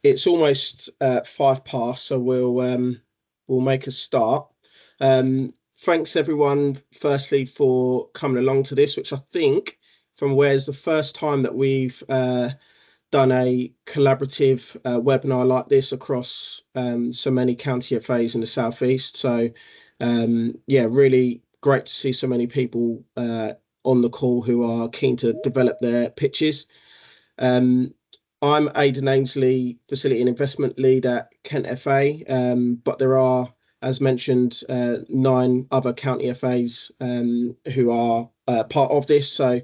It's almost 5 past, so we'll make a start. Thanks everyone, firstly, for coming along to this, which I think from where's the first time that we've done a collaborative webinar like this across so many county FAs in the southeast. So yeah, really great to see so many people on the call who are keen to develop their pitches. I'm Aidan Ainsley, Facility and Investment Lead at Kent FA, but there are, as mentioned, 9 other county FAs who are part of this. So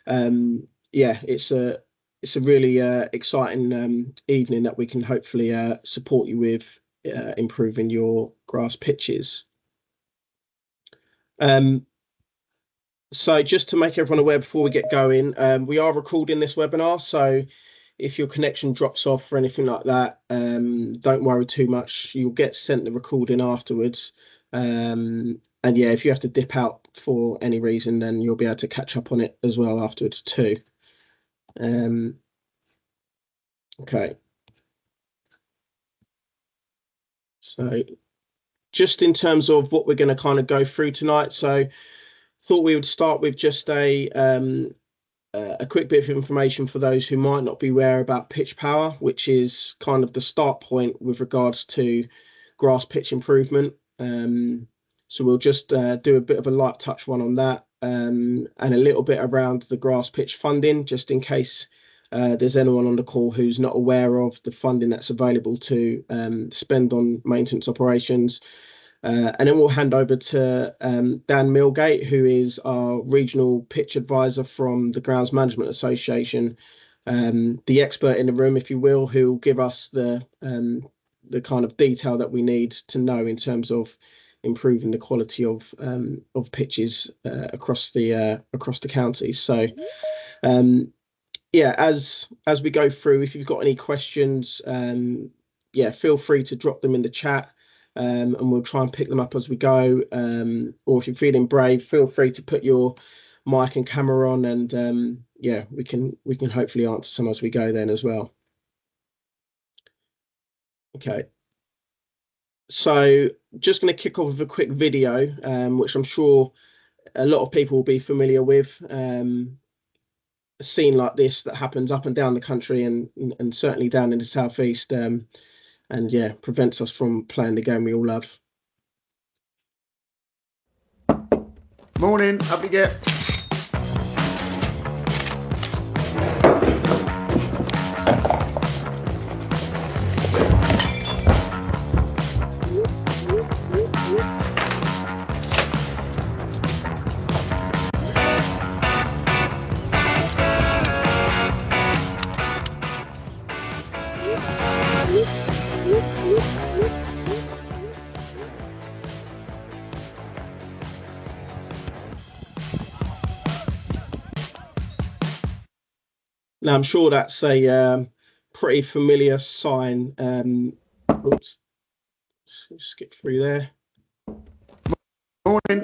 yeah, it's a really exciting evening that we can hopefully support you with improving your grass pitches. So just to make everyone aware before we get going, we are recording this webinar, so if your connection drops off or anything like that, don't worry too much. You'll get sent the recording afterwards. And yeah, if you have to dip out for any reason, then you'll be able to catch up on it as well afterwards too. Okay. So just in terms of what we're going to kind of go through tonight, so thought we would start with just a quick bit of information for those who might not be aware about pitch power, which is kind of the start point with regards to grass pitch improvement. So we'll just do a bit of a light touch one on that, and a little bit around the grass pitch funding, just in case there's anyone on the call who's not aware of the funding that's available to spend on maintenance operations. And then we'll hand over to Dan Milgate, who is our regional pitch advisor from the Grounds Management Association, the expert in the room, if you will, who will give us the kind of detail that we need to know in terms of improving the quality of pitches across the counties. So yeah, as we go through, if you've got any questions, yeah, feel free to drop them in the chat. And we'll try and pick them up as we go. Or if you're feeling brave, feel free to put your mic and camera on, and yeah, we can hopefully answer some as we go then as well. Okay. So just going to kick off with a quick video, which I'm sure a lot of people will be familiar with. A scene like this that happens up and down the country, and certainly down in the southeast. And yeah, prevents us from playing the game we all love. Morning, up you get. Now, I'm sure that's a pretty familiar sign. Oops, skip through there. Morning.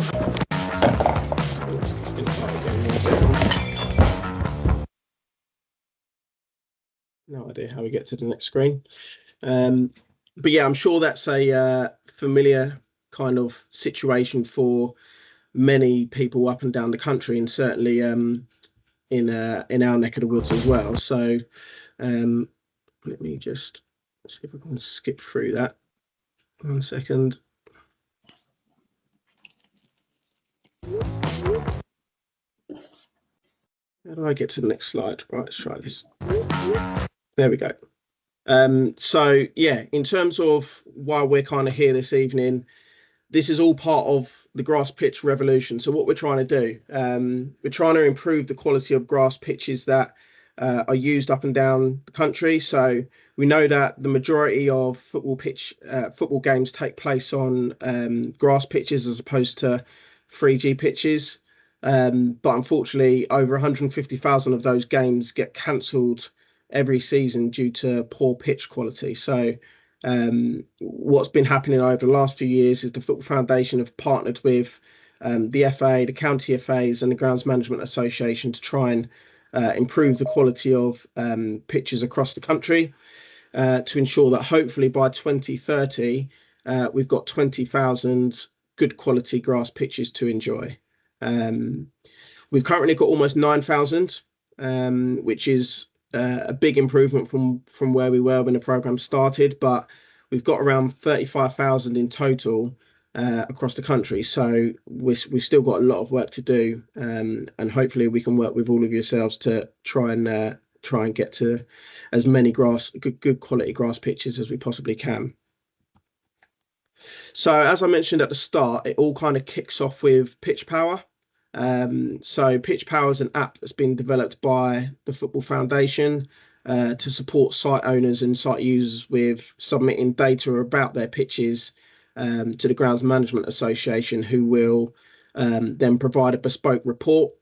No idea how we get to the next screen. But yeah, I'm sure that's a familiar kind of situation for many people up and down the country, and certainly in our neck of the woods as well. So let me just see if I can skip through that. 1 second. How do I get to the next slide? Right, let's try this. There we go. So yeah, in terms of why we're kind of here this evening, this is all part of the grass pitch revolution. So what we're trying to do, we're trying to improve the quality of grass pitches that are used up and down the country. So we know that the majority of football games take place on grass pitches as opposed to 3G pitches. But unfortunately, over 150,000 of those games get cancelled every season due to poor pitch quality. So what's been happening over the last few years is the Football Foundation have partnered with the FA, the county FAs and the Grounds Management Association to try and improve the quality of pitches across the country. to ensure that hopefully by 2030 we've got 20,000 good quality grass pitches to enjoy. We've currently got almost 9,000, which is a big improvement from where we were when the program started, but we've got around 35,000 in total across the country. So we've still got a lot of work to do, and hopefully we can work with all of yourselves to try and get to as many good quality grass pitches as we possibly can. So as I mentioned at the start, it all kind of kicks off with Pitch Power. So Pitch Power is an app that's been developed by the Football Foundation to support site owners and site users with submitting data about their pitches to the Grounds Management Association, who will then provide a bespoke report,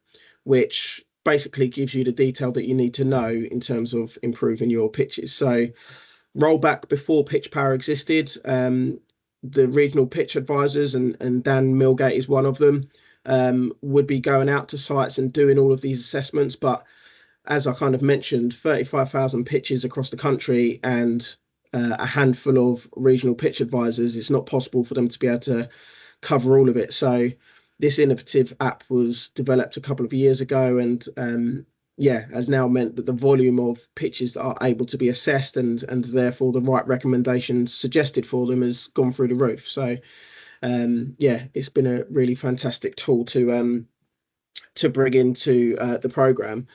which basically gives you the detail that you need to know in terms of improving your pitches. So roll back before Pitch Power existed, the regional pitch advisors, and Dan Milgate is one of them, would be going out to sites and doing all of these assessments. But as I kind of mentioned, 35,000 pitches across the country and a handful of regional pitch advisors, it's not possible for them to be able to cover all of it. So this innovative app was developed a couple of years ago, and has now meant that the volume of pitches that are able to be assessed and therefore the right recommendations suggested for them has gone through the roof. So it's been a really fantastic tool to bring into the program.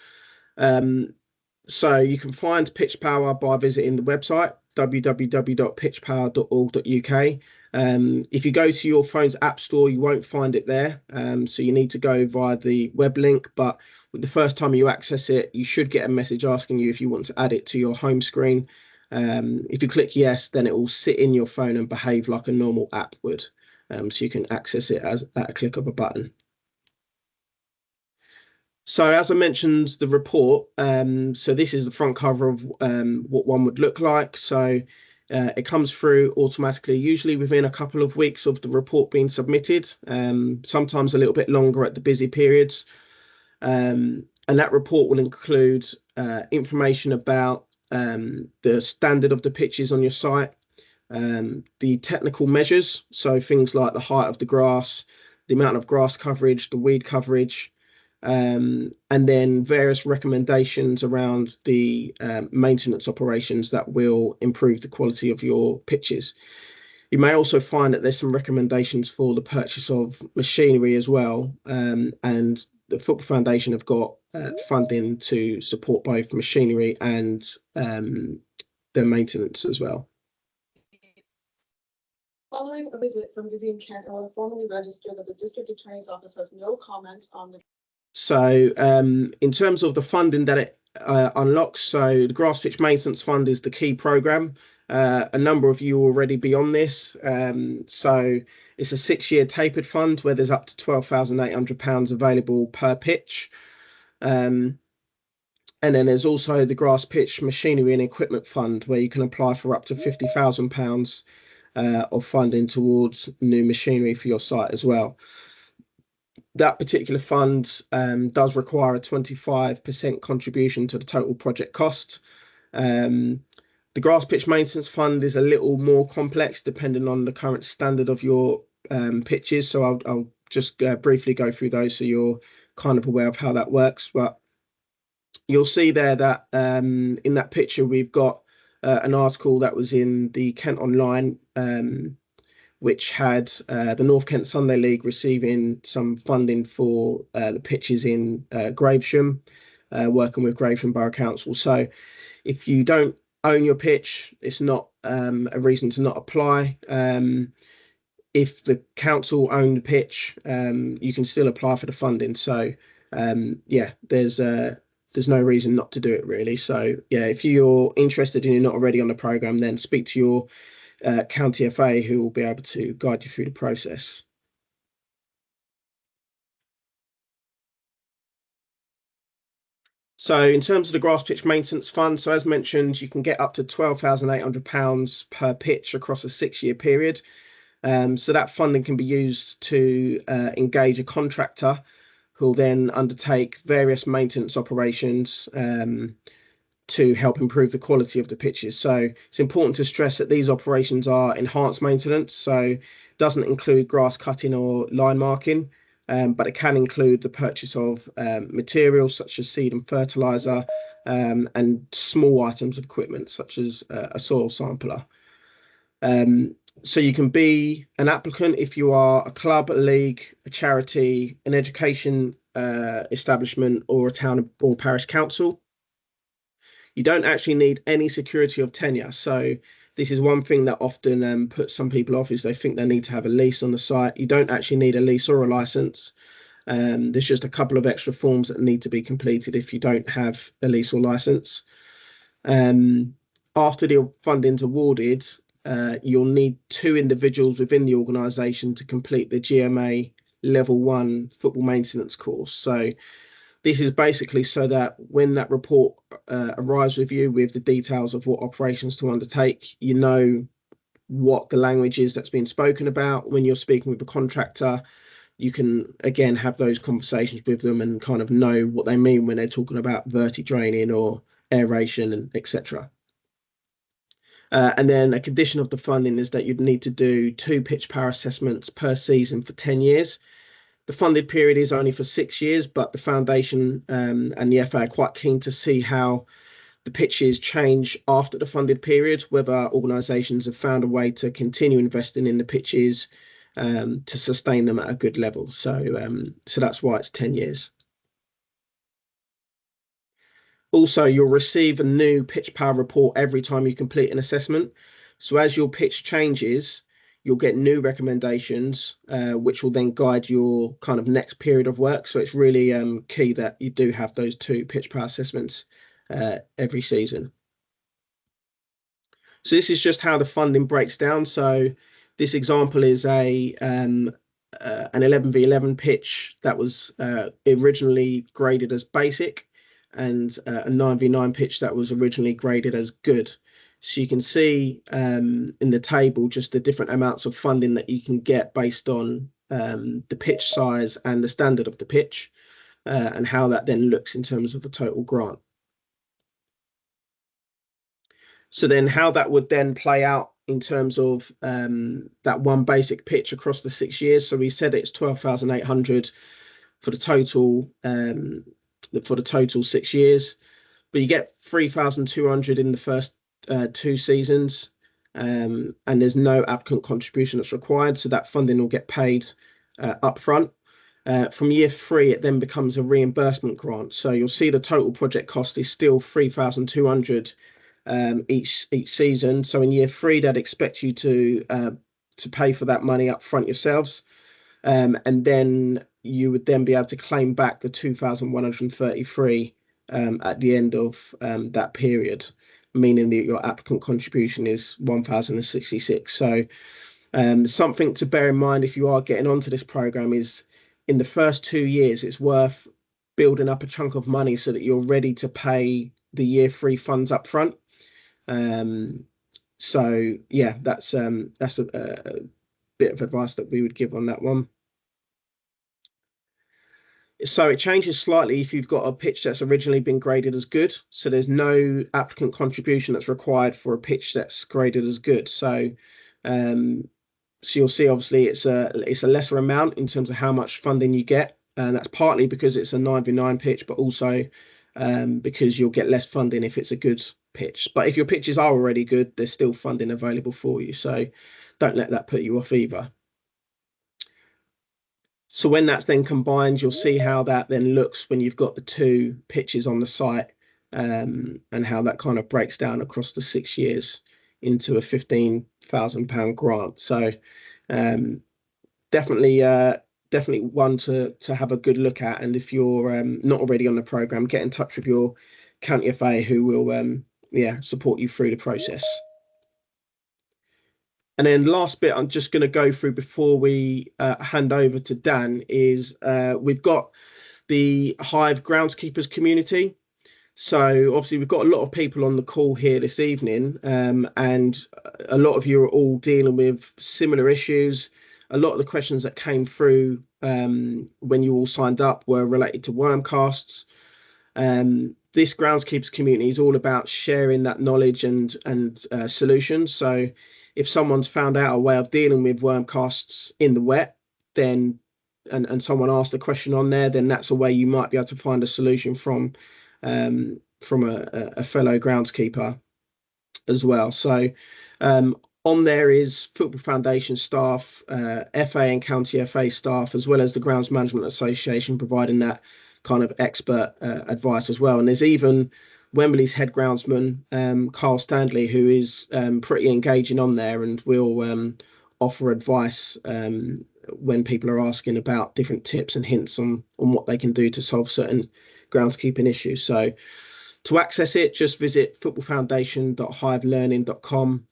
So you can find Pitch Power by visiting the website www.pitchpower.org.uk. If you go to your phone's app store, you won't find it there. So you need to go via the web link. But the first time you access it, you should get a message asking you if you want to add it to your home screen. If you click yes, then it will sit in your phone and behave like a normal app would. So you can access it at a click of a button. So as I mentioned, the report, so this is the front cover of what one would look like. So it comes through automatically, usually within a couple of weeks of the report being submitted, sometimes a little bit longer at the busy periods. And that report will include information about the standard of the pitches on your site, the technical measures, so things like the height of the grass, the amount of grass coverage, the weed coverage, and then various recommendations around the maintenance operations that will improve the quality of your pitches. You may also find that there's some recommendations for the purchase of machinery as well, and the Football Foundation have got funding to support both machinery and their maintenance as well. Following a visit from Vivian Kent, I want to formally register that the District Attorney's Office has no comment on the. So in terms of the funding that it unlocks, so the Grass Pitch Maintenance Fund is the key programme. A number of you already be on this. So it's a 6-year tapered fund where there's up to £12,800 available per pitch. And then there's also the Grass Pitch Machinery and Equipment Fund, where you can apply for up to £50,000 of funding towards new machinery for your site as well. That particular fund does require a 25% contribution to the total project cost. The Grass Pitch Maintenance Fund is a little more complex depending on the current standard of your pitches. So I'll just briefly go through those so you're kind of aware of how that works. But you'll see there that in that picture, we've got an article that was in the Kent Online, which had the North Kent Sunday League receiving some funding for the pitches in Gravesham, working with Gravesham Borough Council. So if you don't own your pitch, it's not a reason to not apply. If the council own the pitch, you can still apply for the funding. So there's no reason not to do it really. So if you're interested and you're not already on the programme, then speak to your county FA, who will be able to guide you through the process. So in terms of the Grass Pitch Maintenance Fund, so as mentioned, you can get up to £12,800 per pitch across a 6-year period. So that funding can be used to engage a contractor who will then undertake various maintenance operations to help improve the quality of the pitches. So it's important to stress that these operations are enhanced maintenance, so it doesn't include grass cutting or line marking, but it can include the purchase of materials such as seed and fertilizer, and small items of equipment such as a soil sampler. So you can be an applicant if you are a club, a league, a charity, an education establishment, or a town or parish council. You don't actually need any security of tenure. So this is one thing that often puts some people off, is they think they need to have a lease on the site. You don't actually need a lease or a license. There's just a couple of extra forms that need to be completed if you don't have a lease or license. After the funding's awarded, you'll need 2 individuals within the organisation to complete the GMA Level 1 football maintenance course. So this is basically so that when that report arrives with you with the details of what operations to undertake, you know what the language is that's being spoken about. When you're speaking with a contractor, you can again have those conversations with them and kind of know what they mean when they're talking about verti-draining or aeration and etc. And then a condition of the funding is that you'd need to do 2 pitch power assessments per season for 10 years. The funded period is only for 6 years, but the foundation and the FA are quite keen to see how the pitches change after the funded period, whether organisations have found a way to continue investing in the pitches to sustain them at a good level. So that's why it's 10 years. Also, you'll receive a new pitch power report every time you complete an assessment. So as your pitch changes, you'll get new recommendations, which will then guide your kind of next period of work. So it's really key that you do have those 2 pitch power assessments every season. So this is just how the funding breaks down. So this example is an 11v11 pitch that was originally graded as basic, and a 9v9 pitch that was originally graded as good. So you can see in the table just the different amounts of funding that you can get based on the pitch size and the standard of the pitch, and how that then looks in terms of the total grant. So then how that would then play out in terms of that one basic pitch across the 6 years. So we said it's 12,800 for the total 6 years, but you get 3,200 in the first 2 seasons, and there's no applicant contribution that's required, so that funding will get paid up front. From year 3, it then becomes a reimbursement grant, so you'll see the total project cost is still 3,200 each season. So in year 3, they'd expect you to pay for that money up front yourselves, and then you would then be able to claim back the 2,133 at the end of that period, meaning that your applicant contribution is 1,066. So something to bear in mind if you are getting onto this program is in the first 2 years, it's worth building up a chunk of money so that you're ready to pay the year 3 funds up front. So yeah, that's a bit of advice that we would give on that one. So it changes slightly if you've got a pitch that's originally been graded as good. So there's no applicant contribution that's required for a pitch that's graded as good. So so you'll see obviously it's a lesser amount in terms of how much funding you get, and that's partly because it's a 9v9 pitch, but also because you'll get less funding if it's a good pitch. But if your pitches are already good, there's still funding available for you, so don't let that put you off either. So when that's then combined, you'll see how that then looks when you've got the 2 pitches on the site, and how that kind of breaks down across the 6 years into a £15,000 grant. So definitely one to have a good look at. And if you're not already on the programme, get in touch with your county FA, who will support you through the process. And then last bit I'm just going to go through before we hand over to Dan is we've got the Hive groundskeepers community. So obviously we've got a lot of people on the call here this evening, and a lot of you are all dealing with similar issues. A lot of the questions that came through when you all signed up were related to wormcasts. this groundskeepers community is all about sharing that knowledge and solutions. So if someone's found out a way of dealing with worm casts in the wet, then and someone asked a question on there, then that's a way you might be able to find a solution from a fellow groundskeeper as well. So on there is Football Foundation staff, FA and County FA staff, as well as the Grounds Management Association providing that kind of expert advice as well. And there's even Wembley's head groundsman, Carl Standley, who is pretty engaging on there and will offer advice when people are asking about different tips and hints on what they can do to solve certain groundskeeping issues. So to access it, just visit footballfoundation.hivelearning.com.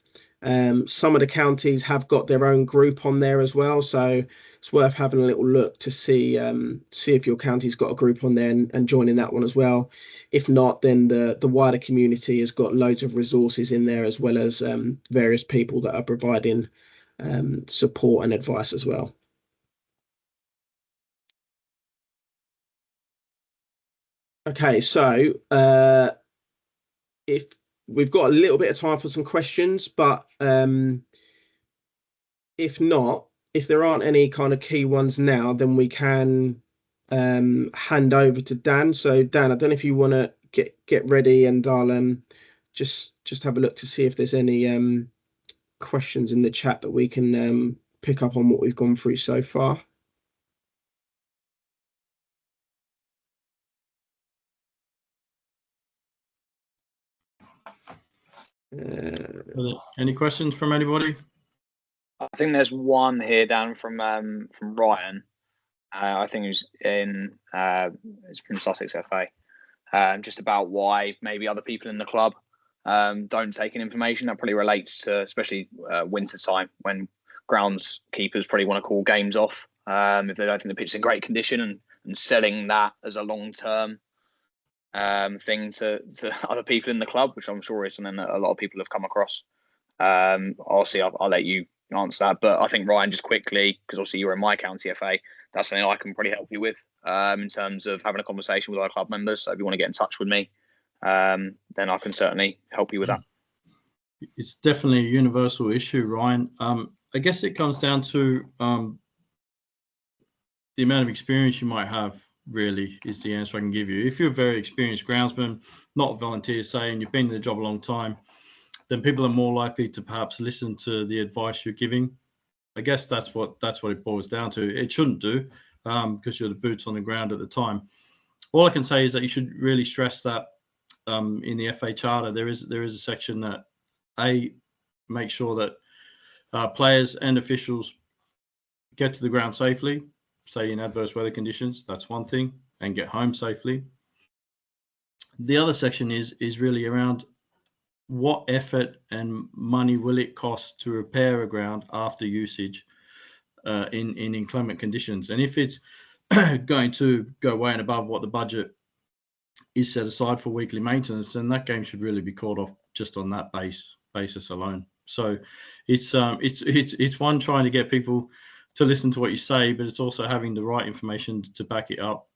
Some of the counties have got their own group on there as well, so it's worth having a little look to see if your county's got a group on there and joining that one as well. If not, then the wider community has got loads of resources in there, as well as various people that are providing support and advice as well. Okay, so if we've got a little bit of time for some questions, but if not, if there aren't any kind of key ones now, then we can hand over to Dan. So Dan, I don't know if you want to get ready, and I'll just have a look to see if there's any questions in the chat that we can pick up on what we've gone through so far. Any questions from anybody? I think there's one here down from Ryan. I think it's from Sussex FA. Just about why maybe other people in the club don't take in information. That probably relates to especially winter time, when groundskeepers probably want to call games off if they don't think the pitch is in great condition, and selling that as a long-term thing to other people in the club, which I'm sure is something that a lot of people have come across. Obviously, I'll let you answer that, but I think Ryan, just quickly, because obviously you're in my county FA, that's something I can probably help you with in terms of having a conversation with our club members. So if you want to get in touch with me, then I can certainly help you with that. It's definitely a universal issue, Ryan. I guess it comes down to the amount of experience you might have, really, is the answer I can give you. If you're a very experienced groundsman, not a volunteer, say, and you've been in the job a long time, then people are more likely to perhaps listen to the advice you're giving. I guess that's what it boils down to. It shouldn't do, because you're the boots on the ground at the time. All I can say is that you should really stress that in the FA Charter, there is a section that make sure that players and officials get to the ground safely, say in adverse weather conditions. That's one thing, and get home safely. The other section is really around what effort and money will it cost to repair a ground after usage in inclement conditions. And if it's going to go way and above what the budget is set aside for weekly maintenance, then that game should really be called off just on that basis alone. So it's one, trying to get people to listen to what you say, but it's also having the right information to back it up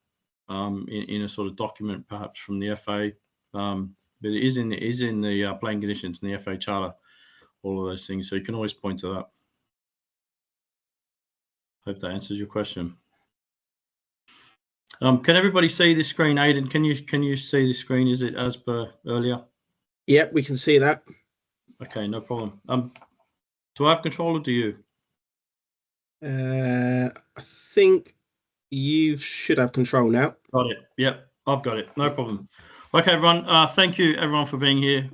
in a sort of document, perhaps from the FA. But it is in the playing conditions in the FA Charter, all of those things. So you can always point to that. Hope that answers your question. Can everybody see this screen, Aidan? Can you see the screen? Is it as per earlier? Yep, we can see that. Okay, no problem. Do I have control, or do you? I think you should have control now. Got it. Yep, I've got it. No problem. Okay, everyone. Thank you, everyone, for being here.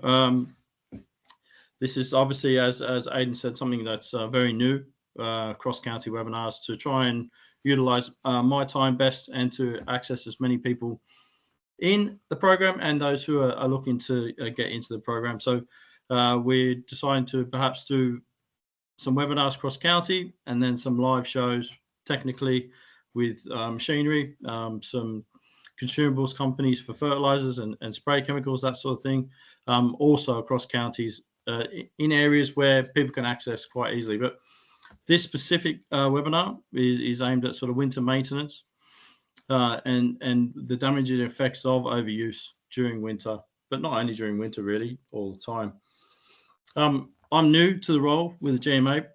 This is obviously, as Aidan said, something that's very new, cross-county webinars, to try and utilize my time best and to access as many people in the program and those who are looking to get into the program. So we're deciding to perhaps do some webinars cross-county and then some live shows technically with machinery, some consumables companies for fertilizers and spray chemicals, that sort of thing, also across counties in areas where people can access quite easily. But this specific webinar is aimed at sort of winter maintenance and the damaging effects of overuse during winter, but not only during winter, really, all the time. I'm new to the role with the GMA.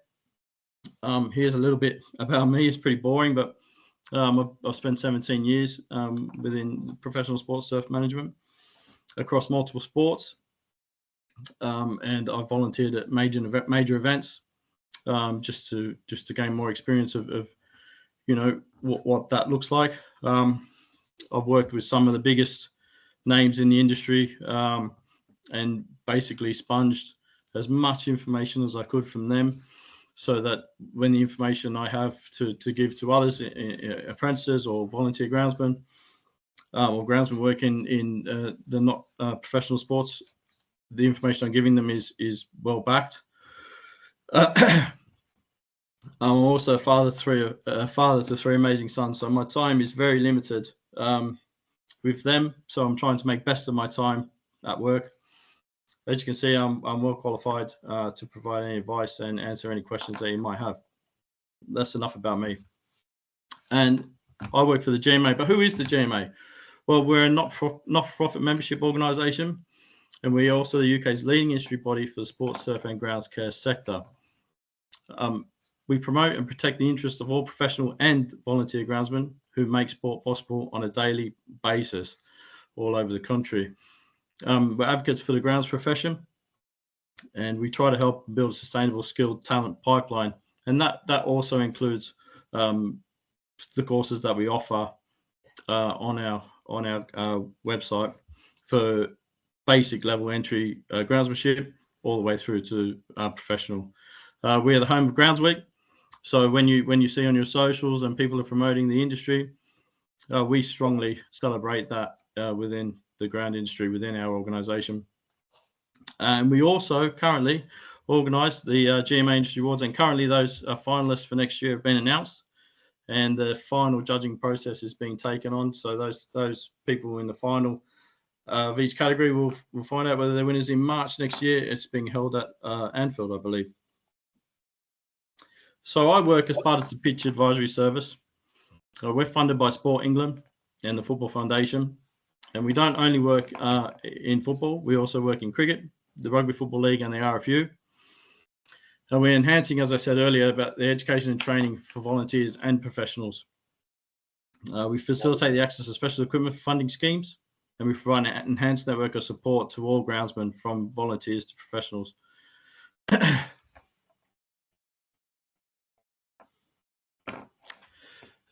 Here's a little bit about me. It's pretty boring, but I've spent 17 years within professional sports surf management across multiple sports, and I've volunteered at major events just to gain more experience of what that looks like. I've worked with some of the biggest names in the industry and basically sponged as much information as I could from them, so that when the information I have to give to others, apprentices or volunteer groundsmen, or groundsmen working in the not professional sports, the information I'm giving them is well backed. I'm also a father to three amazing sons, so my time is very limited with them. So I'm trying to make best of my time at work. As you can see, I'm well qualified to provide any advice and answer any questions that you might have. That's enough about me. And I work for the GMA, but who is the GMA? Well, we're a not-for-profit membership organisation, and we're also the UK's leading industry body for the sports, surf and grounds care sector. We promote and protect the interests of all professional and volunteer groundsmen who make sport possible on a daily basis all over the country. We're advocates for the grounds profession, and we try to help build a sustainable, skilled talent pipeline. And that also includes the courses that we offer on our website for basic level entry groundsmanship all the way through to professional. We are the home of Grounds Week, so when you see on your socials and people are promoting the industry, we strongly celebrate that within the ground industry within our organisation. And we also currently organise the GMA Industry Awards, and currently those finalists for next year have been announced, and the final judging process is being taken on. So those people in the final of each category will find out whether they're winners in March next year. It's being held at Anfield, I believe. So I work as part of the Pitch Advisory Service. We're funded by Sport England and the Football Foundation. And we don't only work in football, we also work in cricket, the Rugby Football League and the RFU. And we're enhancing, as I said earlier, about the education and training for volunteers and professionals. We facilitate the access to special equipment for funding schemes, and we provide an enhanced network of support to all groundsmen from volunteers to professionals.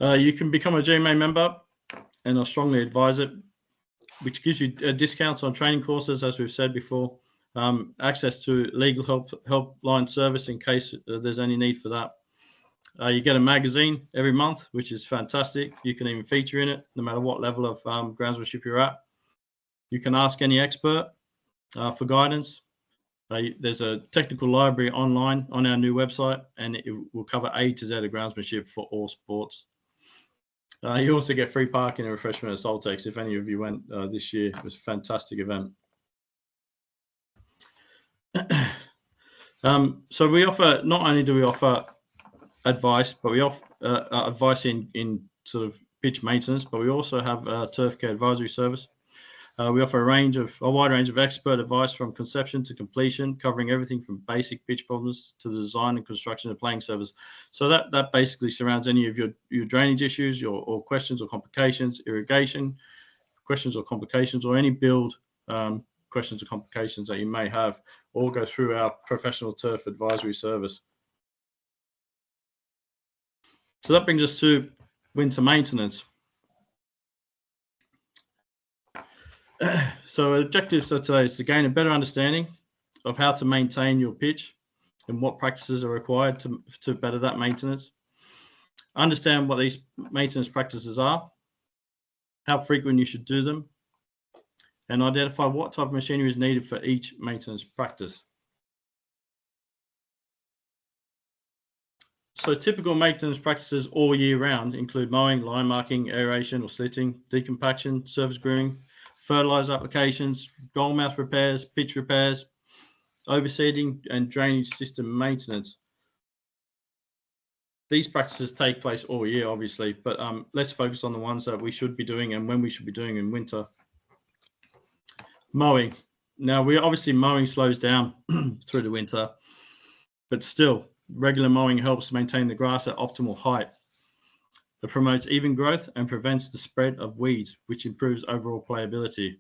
You can become a GMA member, and I strongly advise it, which gives you discounts on training courses, as we've said before, access to legal helpline service in case there's any need for that. You get a magazine every month, which is fantastic. You can even feature in it, no matter what level of groundsmanship you're at. You can ask any expert for guidance. There's a technical library online on our new website, and it will cover A to Z of groundsmanship for all sports. You also get free parking and refreshment at Soltex if any of you went this year. It was a fantastic event. So we offer, not only do we offer advice, but we offer advice in sort of pitch maintenance, but we also have a turf care advisory service. We offer a wide range of expert advice from conception to completion, covering everything from basic pitch problems to the design and construction of playing surfaces. So that basically surrounds any of your drainage issues, or questions or complications, irrigation questions or complications, or any build questions or complications that you may have, all go through our professional turf advisory service. So that brings us to winter maintenance. So objectives for today is to gain a better understanding of how to maintain your pitch and what practices are required to better that maintenance. Understand what these maintenance practices are, how frequent you should do them, and identify what type of machinery is needed for each maintenance practice. So typical maintenance practices all year round include mowing, line marking, aeration or slitting, decompaction, surface grooming, fertilizer applications, goal mouth repairs, pitch repairs, overseeding and drainage system maintenance. These practices take place all year, obviously, but let's focus on the ones that we should be doing and when we should be doing in winter. Mowing. Now, mowing slows down through the winter, but still, regular mowing helps maintain the grass at optimal height. It promotes even growth and prevents the spread of weeds, which improves overall playability.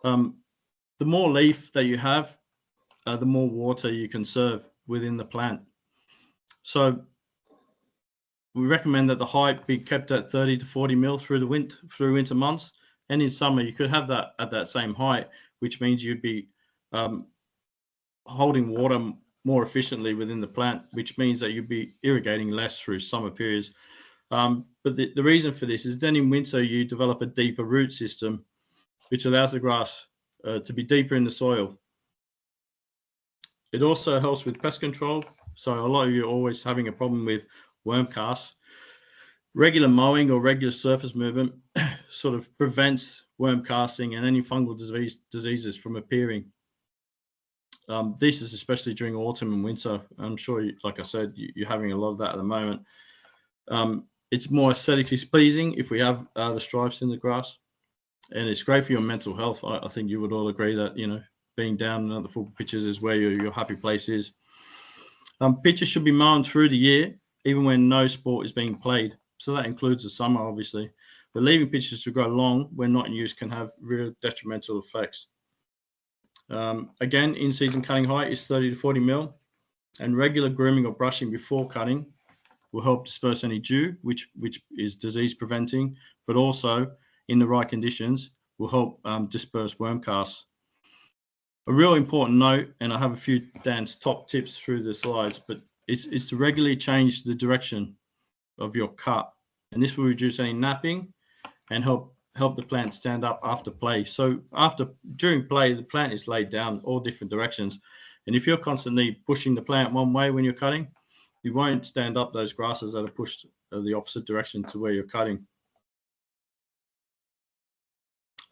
The more leaf that you have, the more water you conserve within the plant. So we recommend that the height be kept at 30 to 40 mil through winter months. And in summer, you could have that at that same height, which means you'd be holding water more efficiently within the plant, which means that you'd be irrigating less through summer periods. But the reason for this is then in winter, you develop a deeper root system, which allows the grass to be deeper in the soil. It also helps with pest control. So a lot of you are always having a problem with worm casts. Regular mowing or regular surface movement sort of prevents worm casting and any fungal diseases from appearing. This is especially during autumn and winter. I'm sure, like I said, you're having a lot of that at the moment. It's more aesthetically pleasing if we have the stripes in the grass, and it's great for your mental health. I think you would all agree that, you know, being down at the football pitches is where your happy place is. Pitches should be mown through the year, even when no sport is being played. So that includes the summer, obviously. But leaving pitches to grow long when not in use can have real detrimental effects. Again, in-season cutting height is 30 to 40 mil, and regular grooming or brushing before cutting will help disperse any dew, which is disease preventing, but also in the right conditions will help disperse worm casts. A real important note, and I have a few Dan's top tips through the slides, but it's to regularly change the direction of your cut, and this will reduce any napping and help the plant stand up after play. So during play, the plant is laid down all different directions, and if you're constantly pushing the plant one way when you're cutting, you won't stand up those grasses that are pushed the opposite direction to where you're cutting.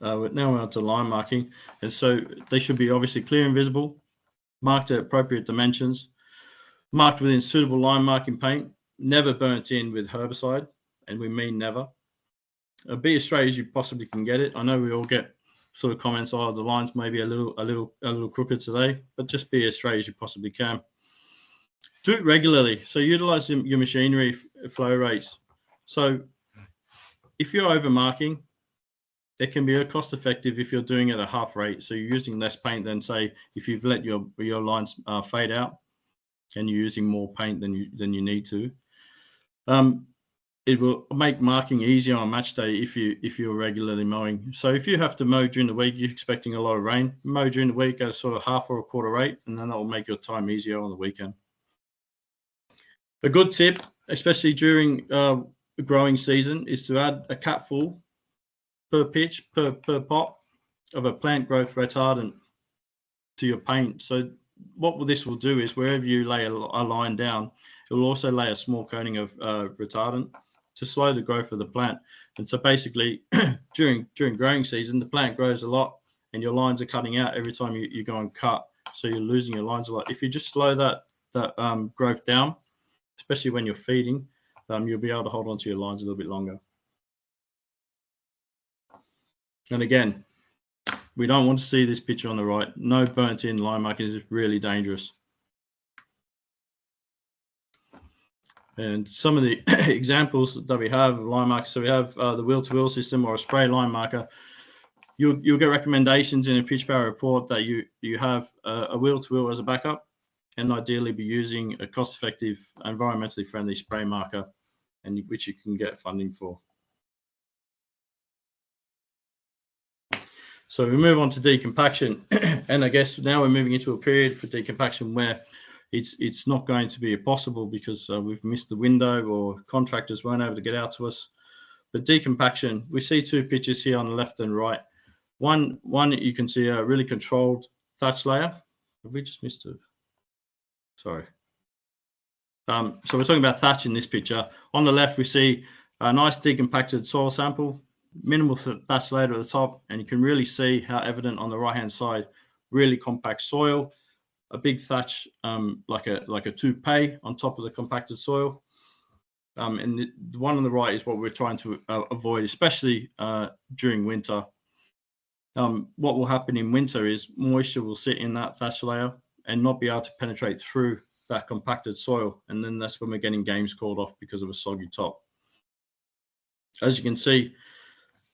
Now we're on to line marking, and so they should be obviously clear and visible, marked at appropriate dimensions, marked within suitable line marking paint, never burnt in with herbicide, and we mean never. Be as straight as you possibly can get it. I know we all get sort of comments, oh, the lines may be a little crooked today, but just be as straight as you possibly can. Do it regularly. So utilize your machinery flow rates. So if you're over marking, it can be cost effective if you're doing it at half rate. So you're using less paint than, say, if you've let your lines fade out and you're using more paint than you need to. It will make marking easier on match day if you're regularly mowing. So if you have to mow during the week, you're expecting a lot of rain, mow during the week at sort of half or a quarter rate, and then that will make your time easier on the weekend. A good tip, especially during the growing season, is to add a capful per pitch, per pot of a plant growth retardant to your paint. So what this will do is wherever you lay a line down, it will also lay a small coating of retardant to slow the growth of the plant. And so basically during growing season, the plant grows a lot and your lines are cutting out every time you go and cut. So you're losing your lines a lot. If you just slow that growth down, especially when you're feeding, you'll be able to hold on to your lines a little bit longer. And again, we don't want to see this picture on the right. No burnt in line marking is really dangerous. And some of the examples that we have of line markers, so we have the wheel-to-wheel system or a spray line marker. You'll get recommendations in a pitch power report that you have a wheel-to-wheel as a backup, and ideally be using a cost-effective, environmentally friendly spray marker, and which you can get funding for. So we move on to decompaction, and I guess now we're moving into a period for decompaction where it's not going to be possible because we've missed the window or contractors weren't able to get out to us. But decompaction, we see two pictures here on the left and right. One you can see a really controlled thatch layer. Have we just missed it? Sorry. So we're talking about thatch in this picture. On the left, we see a nice decompacted soil sample, minimal thatch layer at the top, and you can really see how evident on the right-hand side, really compact soil, a big thatch like a toupee on top of the compacted soil. And the one on the right is what we're trying to avoid, especially during winter. what will happen in winter is moisture will sit in that thatch layer and not be able to penetrate through that compacted soil. And then that's when we're getting games called off because of a soggy top. As you can see,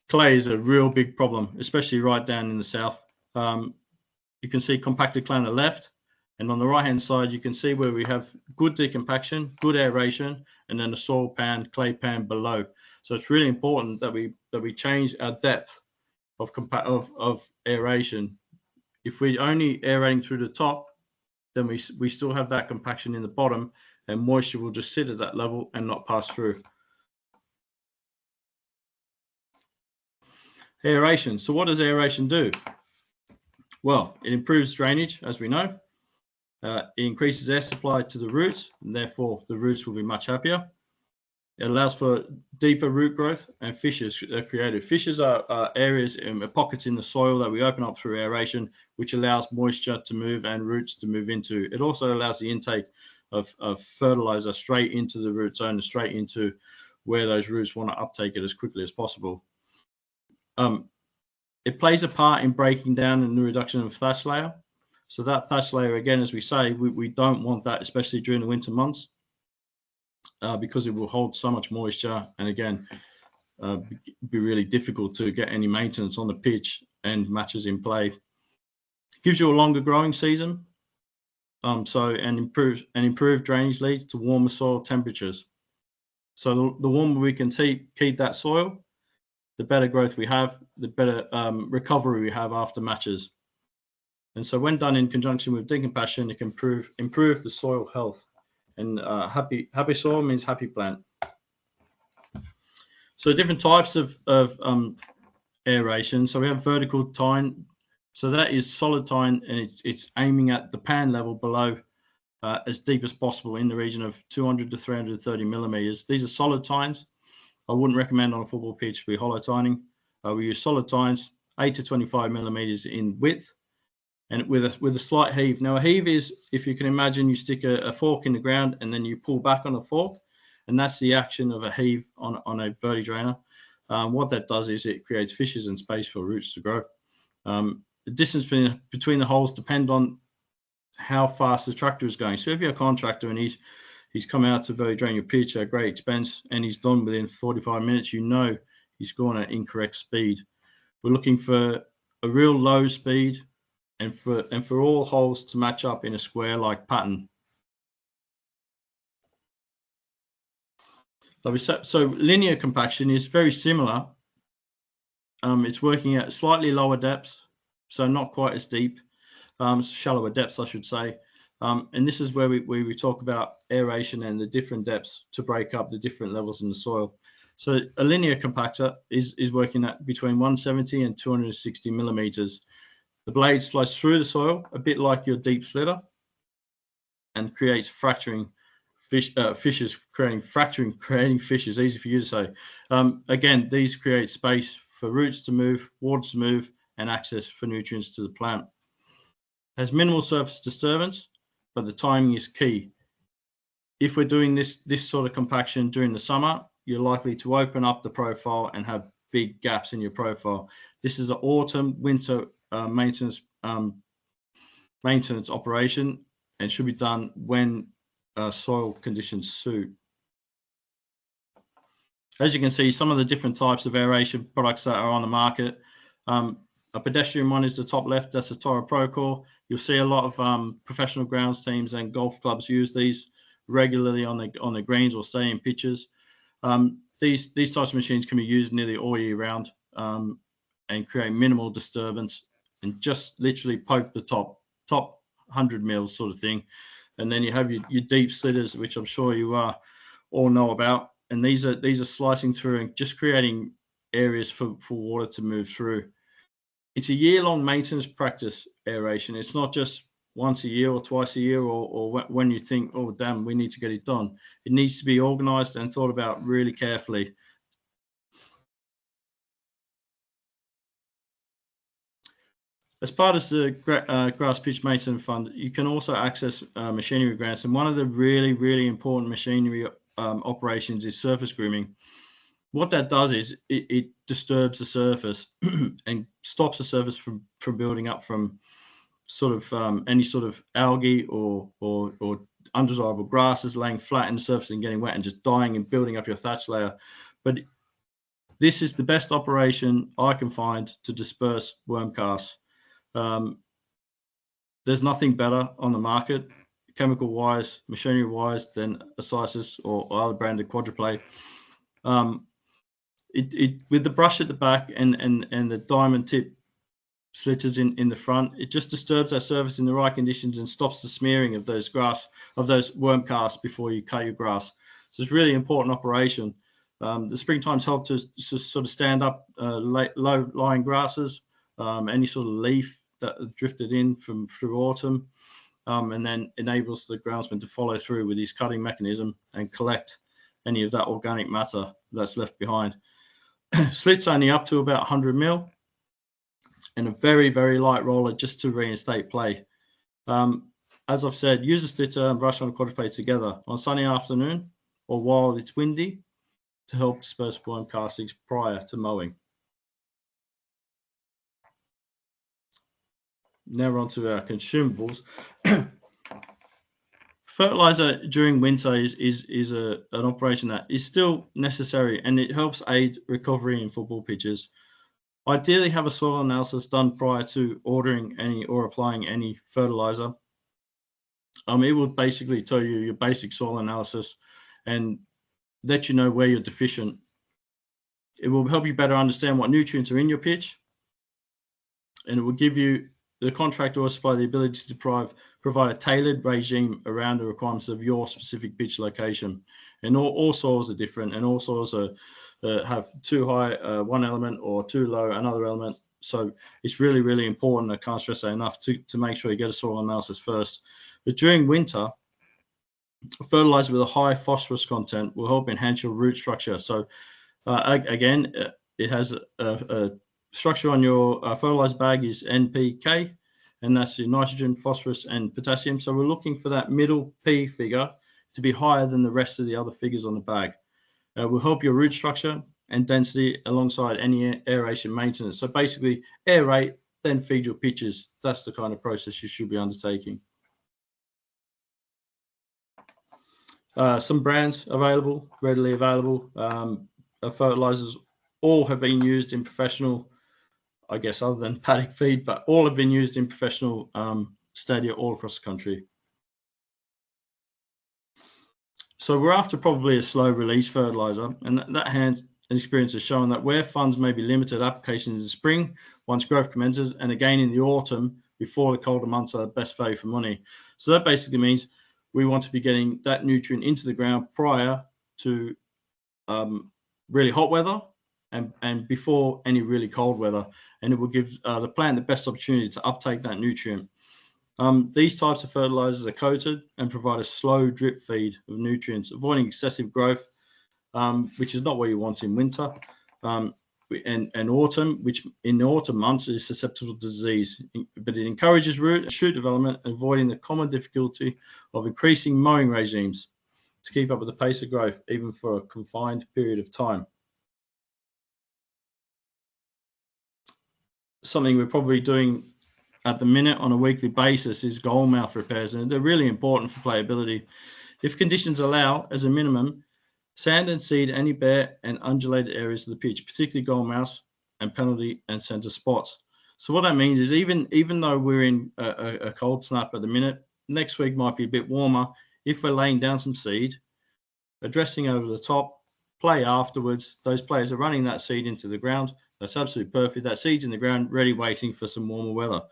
clay is a real big problem, especially right down in the south. You can see compacted clay on the left, and on the right hand side you can see where we have good decompaction, good aeration, and then a soil pan, clay pan below. So it's really important that we change our depth of aeration. If we're only aerating through the top, then we still have that compaction in the bottom, and moisture will just sit at that level and not pass through. Aeration. So what does aeration do? Well, it improves drainage, as we know. It increases air supply to the roots, and therefore the roots will be much happier. It allows for deeper root growth, and fissures are created. Fissures are areas, pockets in the soil that we open up through aeration, which allows moisture to move and roots to move into. It also allows the intake of fertilizer straight into the root zone and straight into where those roots want to uptake it as quickly as possible. It plays a part in breaking down and the reduction of thatch layer. So that thatch layer, again, as we say, we don't want that, especially during the winter months, because it will hold so much moisture, and again, be really difficult to get any maintenance on the pitch and matches in play. It gives you a longer growing season. And improved drainage leads to warmer soil temperatures. So the warmer we can keep that soil, the better growth we have, the better recovery we have after matches. And so when done in conjunction with decompaction, it can improve the soil health. And happy soil means happy plant. So different types of aeration. So we have vertical tine. So that is solid tine, and it's aiming at the pan level below as deep as possible in the region of 200 to 330 millimeters. These are solid tines. I wouldn't recommend on a football pitch to be hollow tining. We use solid tines, 8 to 25 millimeters in width, and with a slight heave. Now a heave is, if you can imagine, you stick a fork in the ground and then you pull back on the fork, and that's the action of a heave on a vertidrainer. What that does is it creates fissures and space for roots to grow. The distance between the holes depend on how fast the tractor is going. So if you're a contractor and he's come out to vertidrain your pitch at great expense and he's done within 45 minutes, you know he's going at incorrect speed. We're looking for a real low speed and for all holes to match up in a square-like pattern. So linear compaction is very similar. It's working at slightly lower depths, so not quite as deep, shallower depths, I should say. And this is where we talk about aeration and the different depths to break up the different levels in the soil. So a linear compactor is working at between 170 and 260 millimeters. The blade slices through the soil, a bit like your deep slitter, and creates fracturing fissures, creating fissures, easy for you to say. Again, these create space for roots to move, water to move, and access for nutrients to the plant. It has minimal surface disturbance, but the timing is key. If we're doing this sort of compaction during the summer, you're likely to open up the profile and have big gaps in your profile. This is an autumn, winter maintenance operation, and should be done when soil conditions suit. As you can see, some of the different types of aeration products that are on the market. A pedestrian one is the top left, that's a Toro Procore. You'll see a lot of professional grounds teams and golf clubs use these regularly on the greens or stay in pitches. These types of machines can be used nearly all year round and create minimal disturbance and just literally poke the top 100 mils sort of thing. And then you have your deep slitters, which I'm sure you all know about. And these are slicing through and just creating areas for water to move through. It's a year-long maintenance practice, aeration. It's not just once a year or twice a year or when you think, oh, damn, we need to get it done. It needs to be organized and thought about really carefully. As part of the Grass Pitch Maintenance Fund, you can also access machinery grants. And one of the really, really important machinery operations is surface grooming. what that does is it disturbs the surface and stops the surface from building up from sort of any sort of algae or undesirable grasses laying flat in the surface and getting wet and just dying and building up your thatch layer. But this is the best operation I can find to disperse worm casts. There's nothing better on the market, chemical wise, machinery wise, than Ascisis or other branded Quadruplay. It with the brush at the back and the diamond tip slitters in the front, it just disturbs that surface in the right conditions and stops the smearing of those worm casts before you cut your grass. So it's a really important operation. The springtime's helped to sort of stand up low lying grasses, any sort of leaf that drifted in through autumn, and then enables the groundsman to follow through with his cutting mechanism and collect any of that organic matter that's left behind. Slits only up to about 100 mil, and a very, very light roller just to reinstate play. As I've said, use a slitter and brush on a Quadruplay together on a sunny afternoon or while it's windy to help disperse worm castings prior to mowing. Now we're on to our consumables. Fertilizer during winter is an operation that is still necessary, and it helps aid recovery in football pitches. Ideally, have a soil analysis done prior to ordering any or applying any fertilizer. It will basically tell you your basic soil analysis and let you know where you're deficient. It will help you better understand what nutrients are in your pitch, and it will give you, the contractor or supplier, the ability to provide a tailored regime around the requirements of your specific pitch location. And all soils are different, and all soils have too high one element or too low another element. So it's really, really important, I can't stress that enough, to make sure you get a soil analysis first. But during winter, fertilizer with a high phosphorus content will help enhance your root structure. So again, it has a structure on your fertilizer bag is NPK, and that's your nitrogen, phosphorus, and potassium. So we're looking for that middle P figure to be higher than the rest of the other figures on the bag. Will help your root structure and density alongside any aeration maintenance. So basically, aerate, then feed your pitches. That's the kind of process you should be undertaking. Some brands available, readily available. Fertilizers all have been used in professional, I guess, other than paddock feed, but all have been used in professional stadia all across the country. So we're after probably a slow release fertilizer, and that hands experience has shown that where funds may be limited, applications in the spring once growth commences, and again in the autumn before the colder months are the best value for money. So that basically means we want to be getting that nutrient into the ground prior to really hot weather and before any really cold weather, and it will give the plant the best opportunity to uptake that nutrient. These types of fertilizers are coated and provide a slow drip feed of nutrients, avoiding excessive growth, which is not what you want in winter and autumn, which in the autumn months is susceptible to disease. But it encourages root and shoot development, avoiding the common difficulty of increasing mowing regimes to keep up with the pace of growth, even for a confined period of time. Something we're probably doing at the minute on a weekly basis is goal mouth repairs, and they're really important for playability. If conditions allow, as a minimum, sand and seed any bare and undulated areas of the pitch, particularly goal mouths and penalty and centre spots. So what that means is even though we're in a cold snap at the minute, next week might be a bit warmer. If we're laying down some seed, addressing over the top, play afterwards, those players are running that seed into the ground. That's absolutely perfect. That seed's in the ground, ready, waiting for some warmer weather.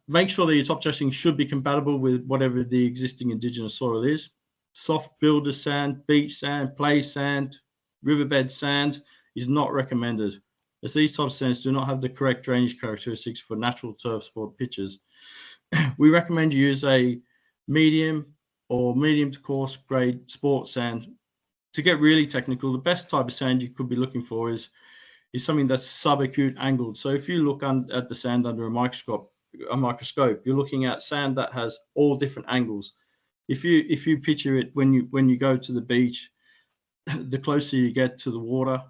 Make sure that your top dressing should be compatible with whatever the existing indigenous soil is. Soft builder sand, beach sand, play sand, riverbed sand is not recommended, as these types of sands do not have the correct drainage characteristics for natural turf sport pitches. We recommend you use a medium or medium to coarse grade sport sand. To get really technical, the best type of sand you could be looking for is something that's subacute angled. So if you look at the sand under a microscope, you're looking at sand that has all different angles. If you picture it when you go to the beach, the closer you get to the water,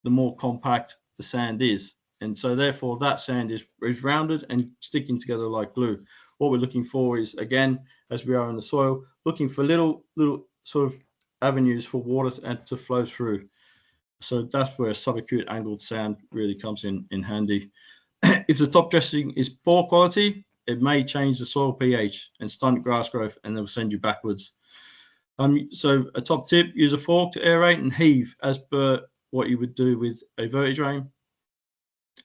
the more compact the sand is. And so therefore that sand is rounded and sticking together like glue. What we're looking for is, again, as we are in the soil, looking for little sort of avenues for water to flow through. So that's where subacute angled sand really comes in handy. If the top dressing is poor quality, it may change the soil pH and stunt grass growth, and they'll send you backwards. So a top tip, use a fork to aerate and heave as per what you would do with a vertidrain.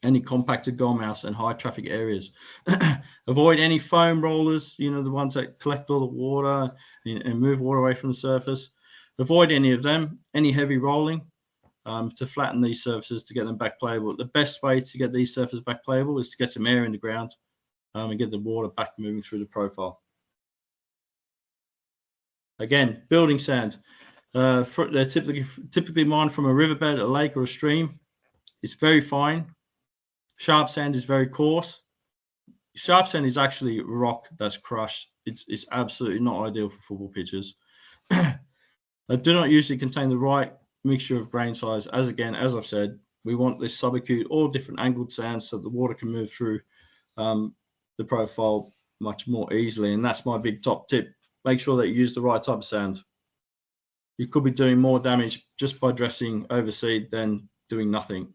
Any compacted goalmouths and high traffic areas. Avoid any foam rollers, the ones that collect all the water and move water away from the surface. Avoid any of them, any heavy rolling to flatten these surfaces to get them back playable. The best way to get these surfaces back playable is to get some air in the ground and get the water back moving through the profile. Again, building sand. They're typically mined from a riverbed, a lake, or a stream. It's very fine. Sharp sand is very coarse. Sharp sand is actually rock that's crushed. It's absolutely not ideal for football pitches. They do not usually contain the right mixture of grain size. As I've said, we want this subacute or different angled sand so the water can move through the profile much more easily. And that's my big top tip. Make sure that you use the right type of sand. You could be doing more damage just by dressing overseed than doing nothing.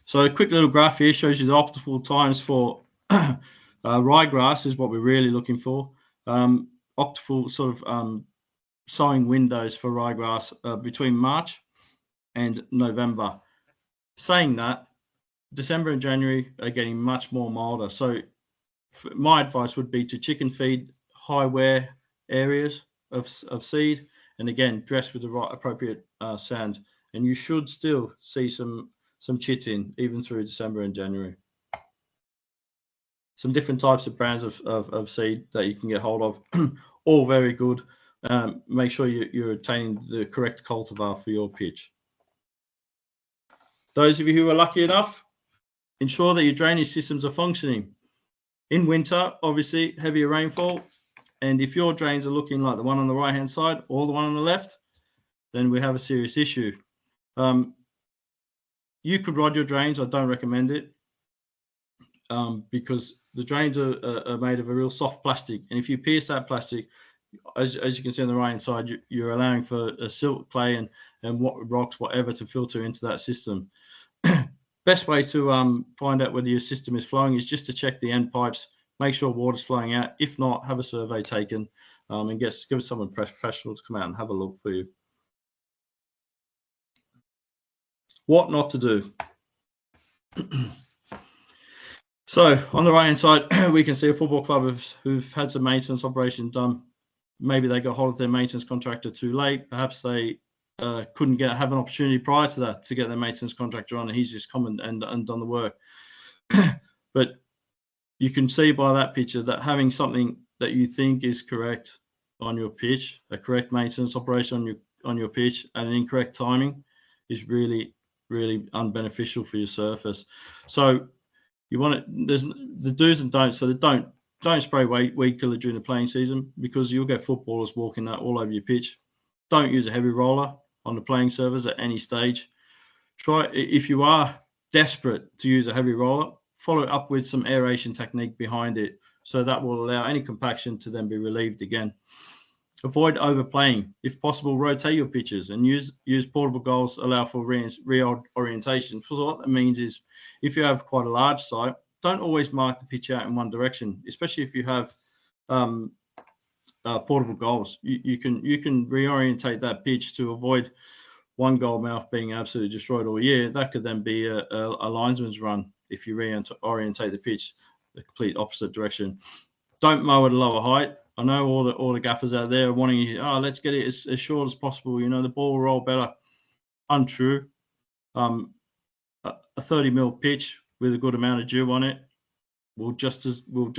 So a quick little graph here shows you the optimal times for ryegrass is what we're really looking for. Optimal sort of sowing windows for ryegrass between March and November. Saying that, December and January are getting much more milder. So my advice would be to chicken feed high wear areas of seed, and again, dress with the right appropriate sand. And you should still see some chitting even through December and January. Some different types of brands of seed that you can get hold of, all very good. Make sure you're obtaining the correct cultivar for your pitch. Those of you who are lucky enough, ensure that your drainage systems are functioning. In winter, obviously, heavier rainfall, and if your drains are looking like the one on the right-hand side or the one on the left, then we have a serious issue. You could rod your drains. I don't recommend it because the drains are made of a real soft plastic, and if you pierce that plastic, as you can see on the right-hand side, you're allowing for a silt, clay, and rocks, whatever, to filter into that system. Best way to find out whether your system is flowing is just to check the end pipes, make sure water's flowing out. If not, have a survey taken and give someone professional to come out and have a look for you. What not to do. So on the right-hand side, we can see a football club who've had some maintenance operations done. Maybe they got hold of their maintenance contractor too late. Perhaps they couldn't have an opportunity prior to that to get their maintenance contractor on, and he's just come and done the work. But you can see by that picture that having something that you think is correct on your pitch, a correct maintenance operation on your pitch, and an incorrect timing is really, really unbeneficial for your surface. So you want it. There's the do's and don'ts. So don't spray weed killer during the playing season, because you'll get footballers walking that all over your pitch. Don't use a heavy roller on the playing surface at any stage. Try, if you are desperate to use a heavy roller, follow it up with some aeration technique behind it, so that will allow any compaction to then be relieved again. Avoid overplaying. If possible, rotate your pitches and use portable goals, allow for reorientation. So what that means is, if you have quite a large site, don't always mark the pitch out in one direction, especially if you have portable goals. You can reorientate that pitch to avoid one goalmouth being absolutely destroyed all year. That could then be a linesman's run if you reorientate the pitch the complete opposite direction. Don't mow at a lower height. I know all the gaffers out there are wanting, let's get it as short as possible. The ball will roll better. Untrue. A 30 mil pitch with a good amount of dew on it will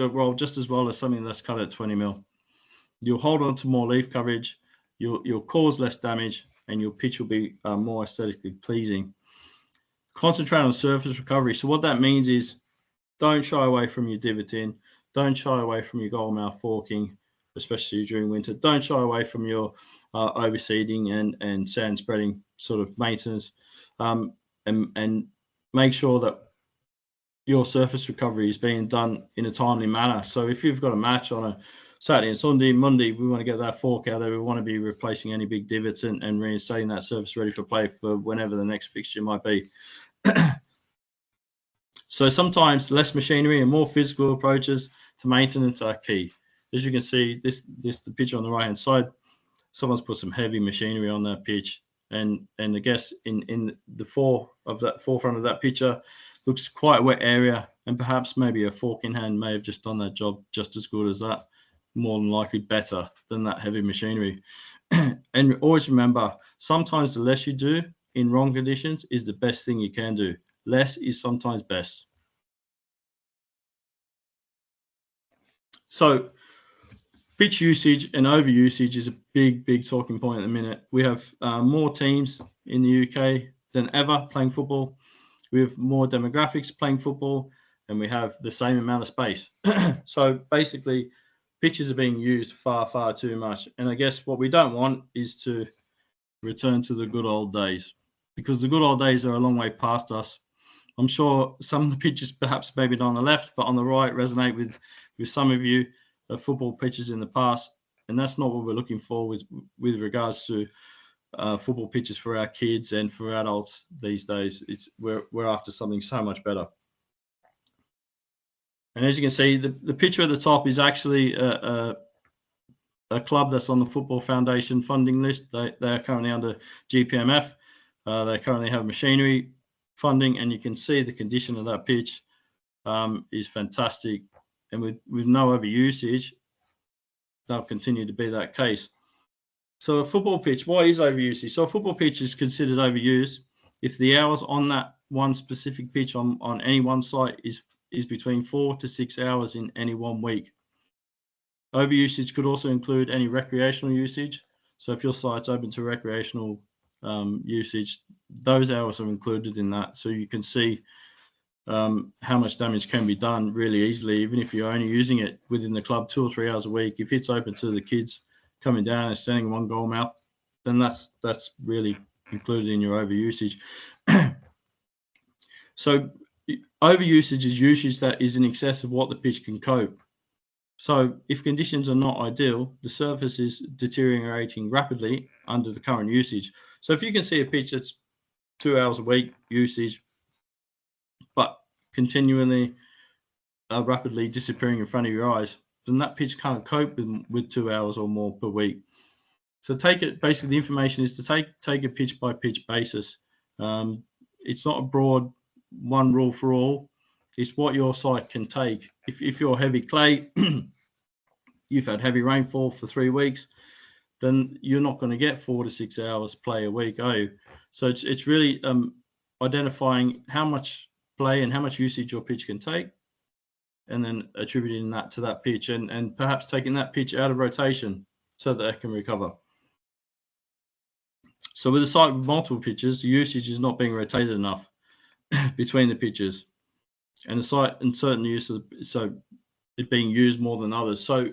roll just as well as something that's cut at 20 mil. You'll hold on to more leaf coverage. You'll cause less damage, and your pitch will be more aesthetically pleasing. Concentrate on surface recovery. So what that means is, don't shy away from your divoting. Don't shy away from your goalmouth forking. especially during winter. Don't shy away from your overseeding and sand spreading sort of maintenance, and make sure that your surface recovery is being done in a timely manner. So if you've got a match on a Saturday and Sunday, Monday, we want to get that fork out there. We want to be replacing any big divots and reinstating that surface ready for play for whenever the next fixture might be. So sometimes less machinery and more physical approaches to maintenance are key. As you can see, the picture on the right hand side, someone's put some heavy machinery on that pitch, and I guess in the forefront of that picture looks quite a wet area, and perhaps maybe a fork in hand may have just done that job just as good as that, more than likely better than that heavy machinery. And always remember, sometimes the less you do in wrong conditions is the best thing you can do. Less is sometimes best. So pitch usage and overusage is a big talking point at the minute. We have more teams in the UK than ever playing football. We have more demographics playing football, and we have the same amount of space. So basically, pitches are being used far too much. And I guess what we don't want is to return to the good old days, because the good old days are a long way past us. I'm sure some of the pitches, perhaps maybe not on the left, but on the right, resonate with some of you, football pitches in the past. And that's not what we're looking for with regards to football pitches for our kids and for adults these days. We're after something so much better. And as you can see, the picture at the top is actually a club that's on the Football Foundation funding list. They are currently under GPMF. They currently have machinery funding, and you can see the condition of that pitch is fantastic. And with no overusage, they'll continue to be that case. So a football pitch, why is overusage? So a football pitch is considered overused if the hours on that one specific pitch on any one site is between 4 to 6 hours in any 1 week. Overusage could also include any recreational usage. So if your site's open to recreational usage, those hours are included in that. So you can see how much damage can be done really easily, even if you're only using it within the club 2 or 3 hours a week. If it's open to the kids coming down and sending one goal mouth, then that's really included in your overusage. So overusage is usage that is in excess of what the pitch can cope. So if conditions are not ideal, the surface is deteriorating rapidly under the current usage. So if you can see a pitch that's 2 hours a week usage, but continually rapidly disappearing in front of your eyes, then that pitch can't cope with 2 hours or more per week. So basically the information is to take a pitch by pitch basis. It's not a broad one rule for all. It's what your site can take. If you're heavy clay, you've had heavy rainfall for 3 weeks, then you're not going to get 4 to 6 hours play a week, are you? So it's really identifying how much play and how much usage your pitch can take, and then attributing that to that pitch, and perhaps taking that pitch out of rotation so that it can recover. So with a site with multiple pitches, the usage is not being rotated enough between the pitches, and the site and certain use of so it being used more than others. So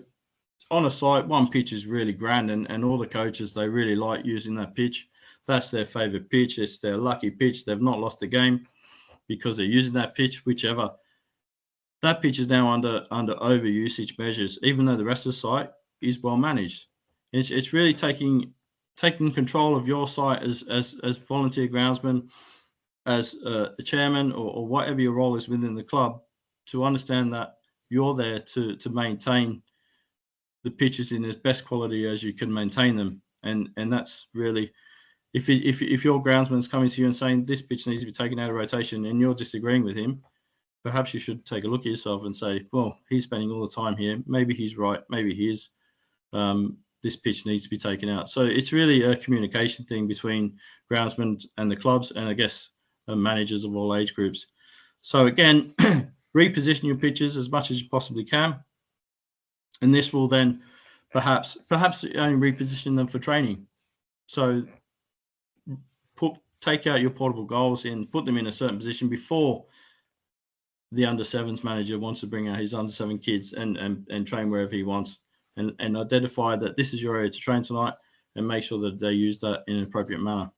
on a site, one pitch is really grand, and all the coaches, they really like using that pitch. That's their favorite pitch. It's their lucky pitch. They've not lost a game because they're using that pitch, whichever. That pitch is now under overusage measures, even though the rest of the site is well managed. It's really taking control of your site as volunteer groundsman, as a chairman, or whatever your role is within the club, to understand that you're there to maintain the pitches in as best quality as you can maintain them. And that's really, if your groundsman's coming to you and saying this pitch needs to be taken out of rotation and you're disagreeing with him, perhaps you should take a look at yourself and say, well, he's spending all the time here. Maybe he's right. Maybe he is. This pitch needs to be taken out. So it's really a communication thing between groundsmen and the clubs, and I guess managers of all age groups. So again, reposition your pitches as much as you possibly can. And this will then perhaps only reposition them for training. So take out your portable goals and put them in a certain position before the under-7s manager wants to bring out his under-7 kids and train wherever he wants. and identify that this is your area to train tonight, and make sure that they use that in an appropriate manner.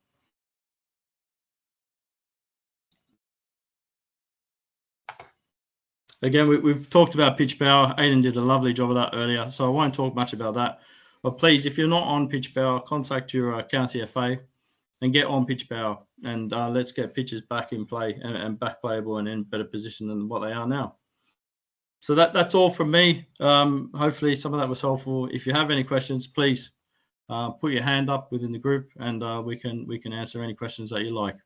Again, we've talked about pitch power. Aidan did a lovely job of that earlier, so I won't talk much about that. But please, if you're not on pitch power, contact your county FA and get on pitch power, and let's get pitches back in play and back playable and in better position than what they are now. So that's all from me. Hopefully some of that was helpful. If you have any questions, please put your hand up within the group, and we can answer any questions that you like.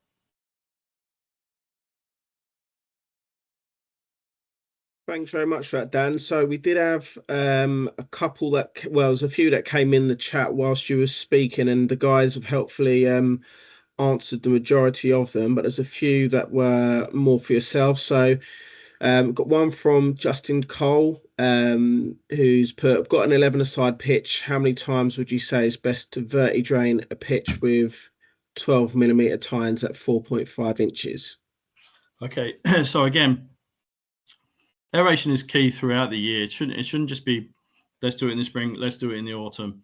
Thanks very much for that, Dan. So we did have a couple that, well, there's a few that came in the chat whilst you were speaking, and the guys have helpfully answered the majority of them, but there's a few that were more for yourself. So got one from Justin Cole, who's put, I've got an 11-a-side pitch. How many times would you say is best to verti-drain a pitch with 12mm tines at 4.5 inches? Okay, so again, aeration is key throughout the year. It shouldn't just be, let's do it in the spring, let's do it in the autumn.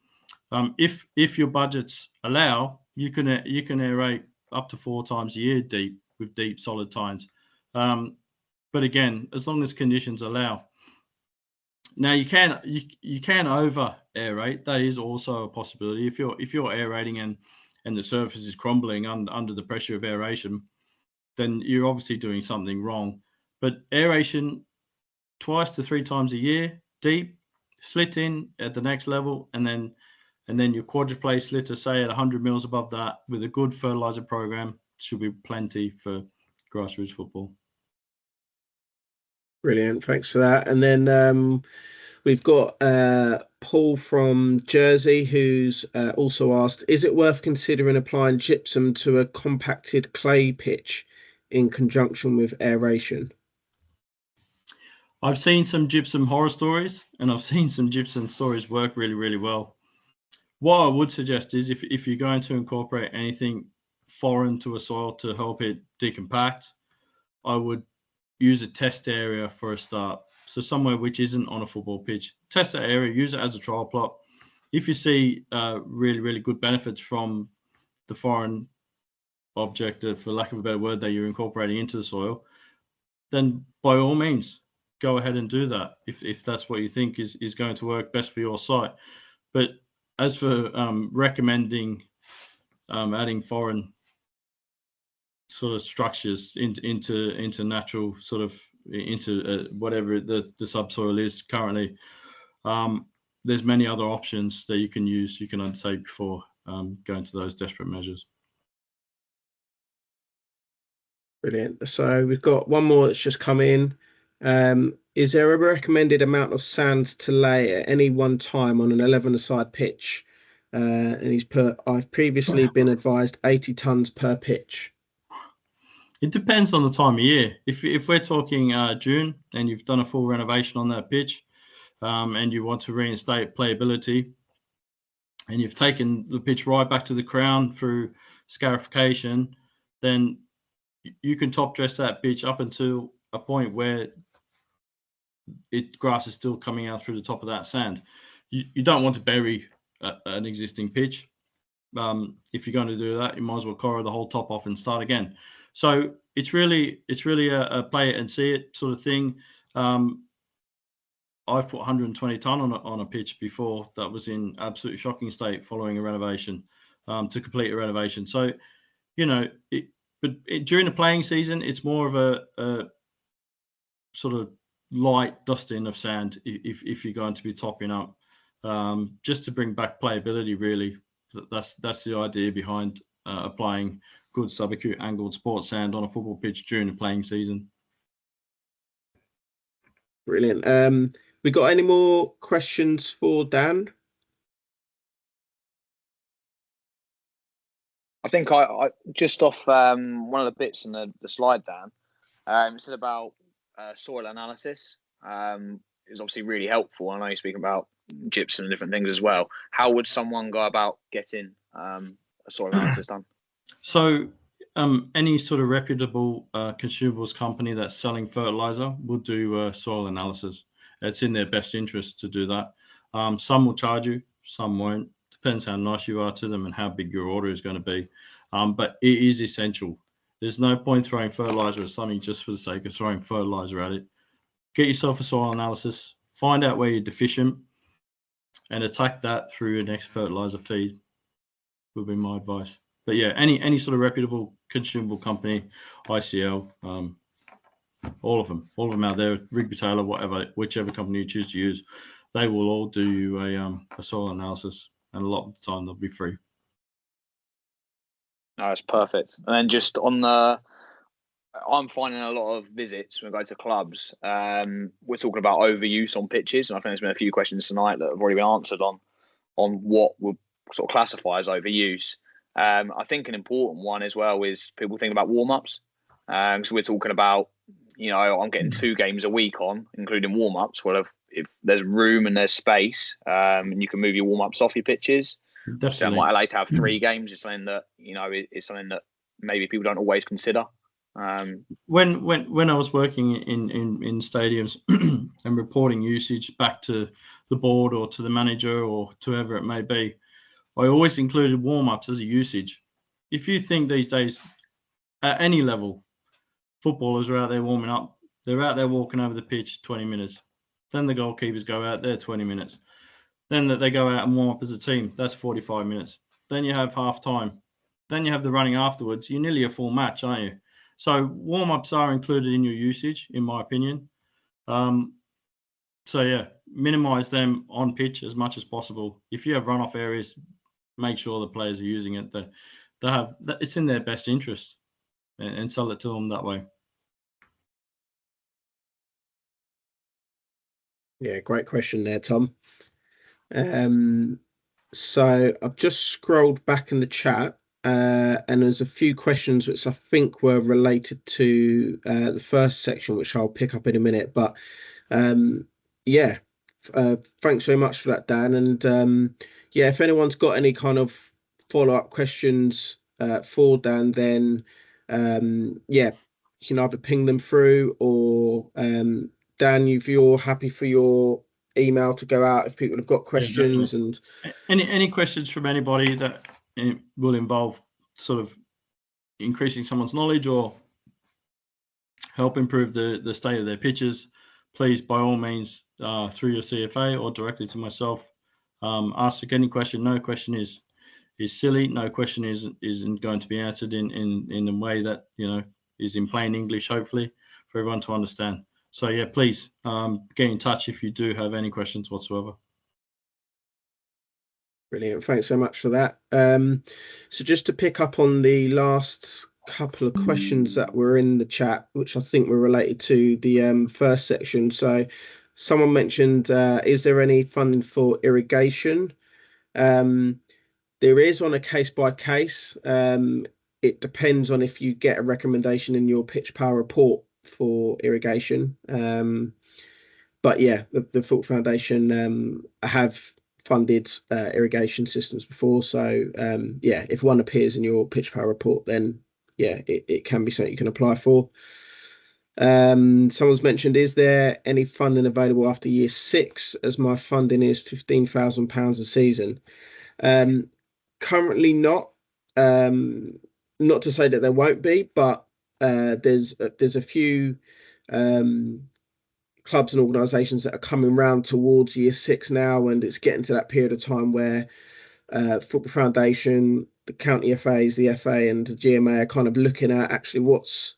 If your budgets allow, you can aerate up to 4 times a year deep with deep solid tines. But again, as long as conditions allow. Now you can over aerate. That is also a possibility. If you're aerating and the surface is crumbling under the pressure of aeration, then you're obviously doing something wrong. But aeration 2 to 3 times a year, deep, slit in at the next level, and then your quadruple slitter, say at 100 mils above that, with a good fertilizer program, should be plenty for grassroots football. Brilliant, thanks for that. And then we've got Paul from Jersey, who's also asked, is it worth considering applying gypsum to a compacted clay pitch in conjunction with aeration? I've seen some gypsum horror stories, and I've seen some gypsum stories work really, really well. What I would suggest is if you're going to incorporate anything foreign to a soil to help it decompact, I would use a test area for a start. So somewhere which isn't on a football pitch. Test that area, use it as a trial plot. If you see really, really good benefits from the foreign object, for lack of a better word, that you're incorporating into the soil, then by all means, go ahead and do that if that's what you think is going to work best for your site. But as for recommending adding foreign sort of structures into natural sort of into whatever the subsoil is currently, there's many other options that you can use, you can undertake before going to those desperate measures. Brilliant. So we've got one more that's just come in. Is there a recommended amount of sand to lay at any one time on an 11-a-side pitch? And he's put, I've previously been advised 80 tons per pitch. It depends on the time of year. If we're talking June and you've done a full renovation on that pitch, and you want to reinstate playability, and you've taken the pitch right back to the crown through scarification, then you can top dress that pitch up until a point where grass is still coming out through the top of that sand. You don't want to bury an existing pitch. If you're going to do that, you might as well corrow the whole top off and start again. So it's really a play it and see it sort of thing. I've put 120 ton on a pitch before that was in absolutely shocking state following a renovation, to complete a renovation. So, during the playing season, it's more of a sort of light dusting of sand if you're going to be topping up, just to bring back playability. Really, that's the idea behind applying good subacute angled sports sand on a football pitch during the playing season. Brilliant. We got any more questions for Dan? I think I just off one of the bits in the slide, Dan, said about soil analysis. Is obviously really helpful. I know you're speaking about gypsum and different things as well. How would someone go about getting a soil analysis done? So any sort of reputable consumables company that's selling fertilizer will do soil analysis. it's in their best interest to do that. Some will charge you, some won't. Depends how nice you are to them and how big your order is going to be. But it is essential. There's no point throwing fertilizer at something just for the sake of throwing fertilizer at it. Get yourself a soil analysis, find out where you're deficient, and attack that through your next fertilizer feed would be my advice. But yeah, any sort of reputable consumable company, ICL, all of them out there, Rigby Taylor, whatever, whichever company you choose to use, they will all do you a soil analysis, and a lot of the time they'll be free. No, that's perfect. And then just on the, I'm finding a lot of visits when I go to clubs. We're talking about overuse on pitches, and I think there's been a few questions tonight that have already been answered on what would sort of classify as overuse. I think an important one as well is people think about warm-ups. So we're talking about, I'm getting 2 games a week on, including warm-ups. Well, if there's room and there's space, and you can move your warm-ups off your pitches, so I might allow you to have 3 games. Is something that is something that maybe people don't always consider. When I was working in stadiums and reporting usage back to the board or to the manager or to whoever it may be, I always included warm-ups as a usage. If you think these days, at any level, footballers are out there warming up, they're out there walking over the pitch 20 minutes. Then the goalkeepers go out there 20 minutes. Then they go out and warm up as a team. That's 45 minutes. Then you have half time. Then you have the running afterwards. You're nearly a full match, aren't you? So warm-ups are included in your usage, in my opinion. So yeah, minimize them on pitch as much as possible. If you have runoff areas, make sure the players are using it. They have, it's in their best interest, and sell it to them that way. Yeah, great question there, Tom. So I've just scrolled back in the chat, and there's a few questions which I think were related to the first section, which I'll pick up in a minute. But yeah, thanks very much for that, Dan. And yeah, if anyone's got any kind of follow-up questions for Dan, then yeah, you can either ping them through, or Dan, if you're happy for your email to go out if people have got questions. Yeah, and any questions from anybody that will involve sort of increasing someone's knowledge or help improve the state of their pitches, please by all means through your CFA or directly to myself, ask any question. No question is silly. No question isn't going to be answered in a way that is in plain English, hopefully for everyone to understand. So yeah, please get in touch if you do have any questions whatsoever. Brilliant. Thanks so much for that. So just to pick up on the last couple of questions that were in the chat, which I think were related to the first section. So someone mentioned, is there any funding for irrigation? There is on a case by case. It depends on if you get a recommendation in your pitch power report for irrigation. But yeah, the Football Foundation have funded irrigation systems before. So yeah, if one appears in your pitch power report, then yeah, it can be something you can apply for. Someone's mentioned, is there any funding available after year 6, as my funding is £15,000 a season? Currently not. Not to say that there won't be, but there's a few clubs and organisations that are coming round towards year 6 now, and it's getting to that period of time where Football Foundation, the county FAs, the FA and the GMA are kind of looking at actually what's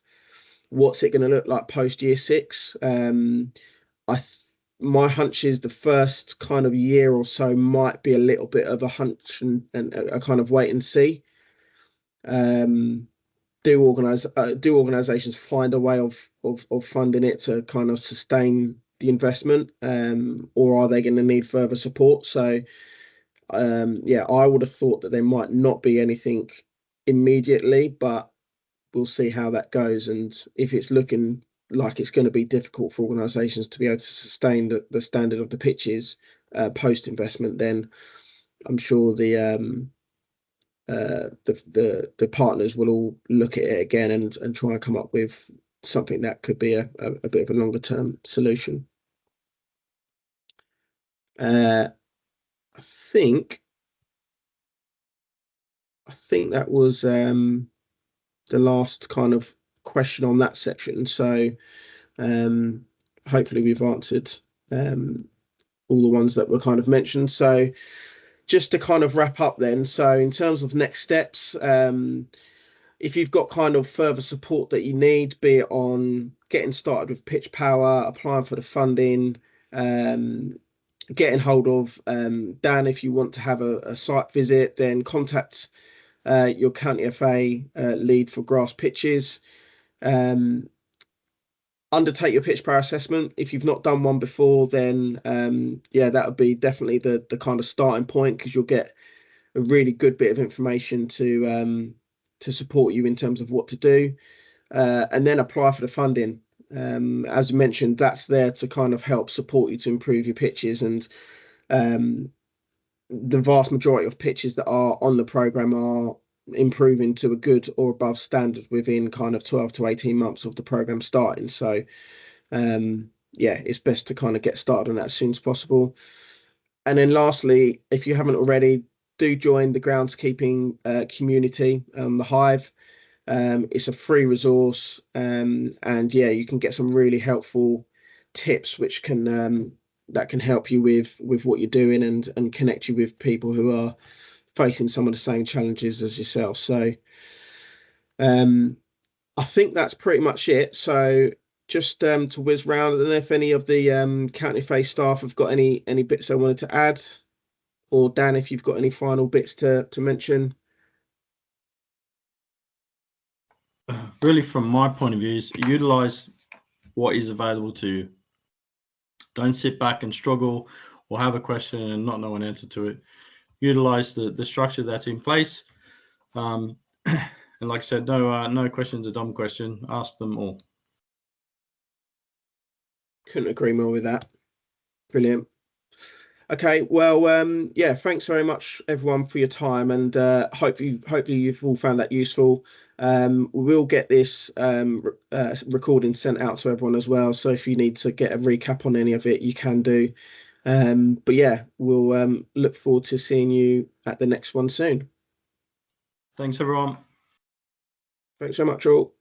it going to look like post year 6. My hunch is the first kind of year or so might be a little bit of a hunch and a kind of wait and see. Do organisations find a way of funding it to kind of sustain the investment, or are they going to need further support? So yeah, I would have thought that there might not be anything immediately, but we'll see how that goes. And if it's looking like it's going to be difficult for organisations to be able to sustain the standard of the pitches post investment, then I'm sure the partners will all look at it again and try and come up with something that could be a bit of a longer term solution. I think that was the last kind of question on that section. So hopefully we've answered all the ones that were kind of mentioned. So just to kind of wrap up then, so in terms of next steps, if you've got kind of further support that you need, be it on getting started with Pitch Power, applying for the funding, getting hold of Dan if you want to have a site visit, then contact your County FA lead for grass pitches. Undertake your pitch power assessment. If you've not done one before, then yeah, that would be definitely the kind of starting point, because you'll get a really good bit of information to support you in terms of what to do, and then apply for the funding. As mentioned, that's there to kind of help support you to improve your pitches, and the vast majority of pitches that are on the programme are improving to a good or above standard within kind of 12 to 18 months of the programme starting. So yeah, it's best to kind of get started on that as soon as possible. And then lastly, if you haven't already, do join the groundskeeping community, the Hive. It's a free resource, and yeah, you can get some really helpful tips which can that can help you with what you're doing, and connect you with people who are facing some of the same challenges as yourself. So I think that's pretty much it. So just to whiz round, I don't know if any of the County FA staff have got any bits they wanted to add, or Dan, if you've got any final bits to mention. Really, from my point of view, is utilize what is available to you. Don't sit back and struggle or have a question and not know an answer to it. Utilize the structure that's in place. And like I said, no question's a dumb question. Ask them all. Couldn't agree more with that. Brilliant. Okay, well, yeah, thanks very much everyone for your time, and hopefully you've all found that useful. We will get this recording sent out to everyone as well, so if you need to get a recap on any of it, you can do. But yeah, we'll look forward to seeing you at the next one soon. Thanks, everyone. Thanks so much all.